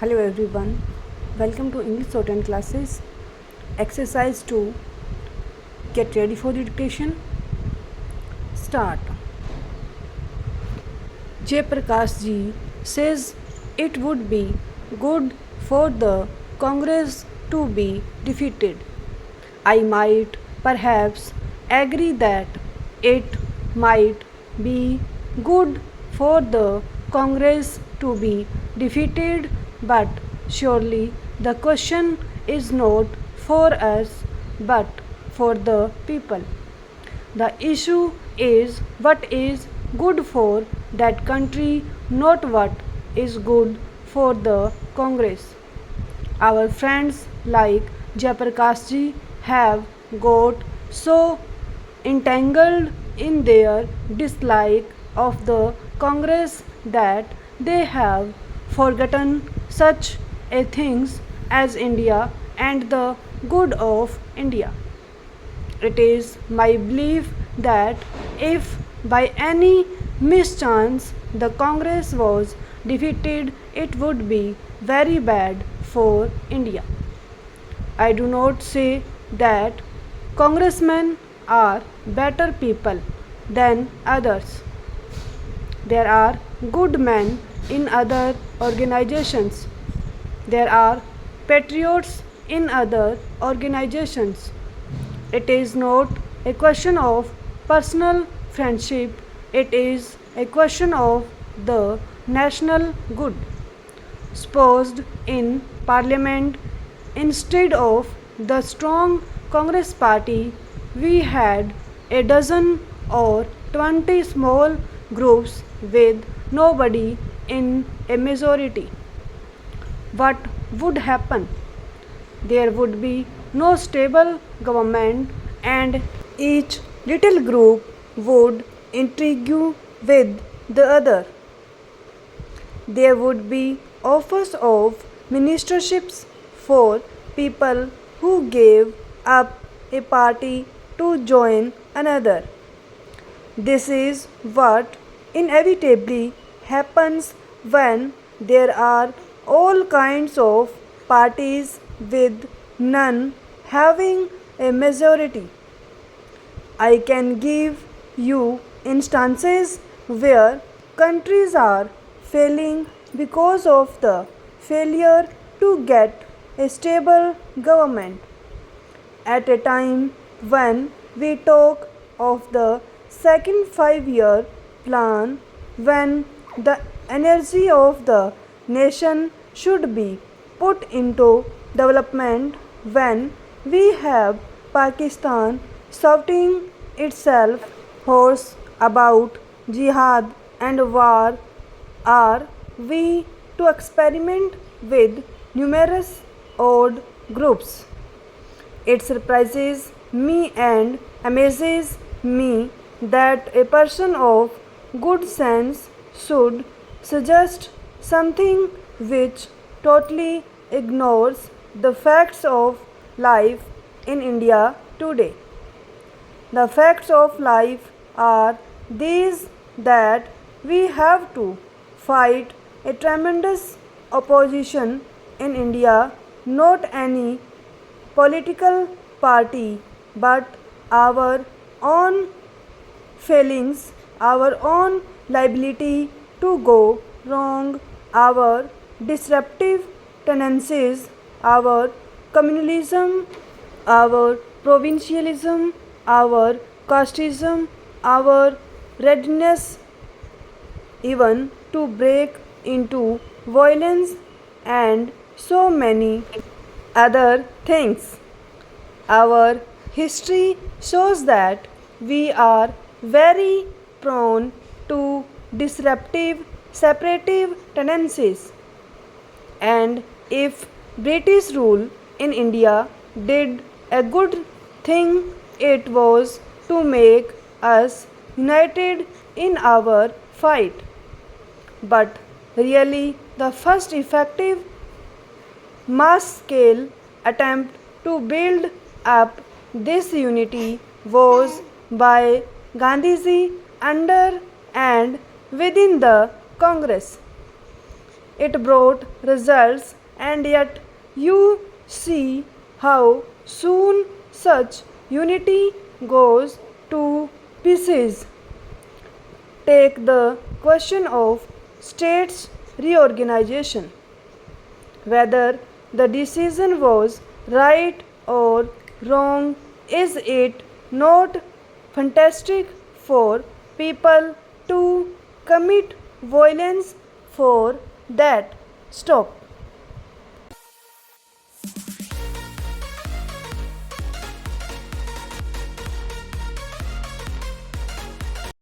Hello everyone, welcome to English Short Hand classes. Exercise 2. Get ready for the dictation. Start. Jay Prakash ji says it would be good for the Congress to be defeated. I might perhaps agree that it might be good for the Congress to be defeated, but surely the question is not for us but for the people. The issue is what is good for that country, not what is good for the Congress. Our friends like Jayaprakash ji have got so entangled in their dislike of the Congress that they have forgotten such a things as India and the good of India. It is my belief that if by any mischance the Congress was defeated, it would be very bad for India. I do not say that congressmen are better people than others. There are good men in other organizations. There are patriots in other organizations. It is not a question of personal friendship, it is a question of the national good. Supposed in Parliament, instead of the strong Congress party, we had a dozen or 20 small groups with nobody in a majority. What would happen? There would be no stable government and each little group would intrigue with the other. There would be offers of ministerships for people who gave up a party to join another. This is what inevitably happens when there are all kinds of parties with none having a majority. I can give you instances where countries are failing because of the failure to get a stable government. At a time when we talk of the second 5-year plan, when the energy of the nation should be put into development, when we have Pakistan shouting itself hoarse about jihad and war, are we to experiment with numerous odd groups? It surprises me and amazes me that a person of good sense should suggest something which totally ignores the facts of life in India today. The facts of life are these, that we have to fight a tremendous opposition in India, not any political party but our own failings, our own liability to go wrong, our disruptive tendencies, our communalism, our provincialism, our casteism, our readiness even to break into violence and so many other things. Our history shows that we are very prone to disruptive, separative tendencies. And if British rule in India did a good thing, it was to make us united in our fight. But really, the first effective mass scale attempt to build up this unity was by Gandhiji under and within the Congress. it brought results, and yet you see how soon such unity goes to pieces. Take the question of states reorganization. Whether the decision was right or wrong, is it not fantastic for people to commit violence for that? Stop.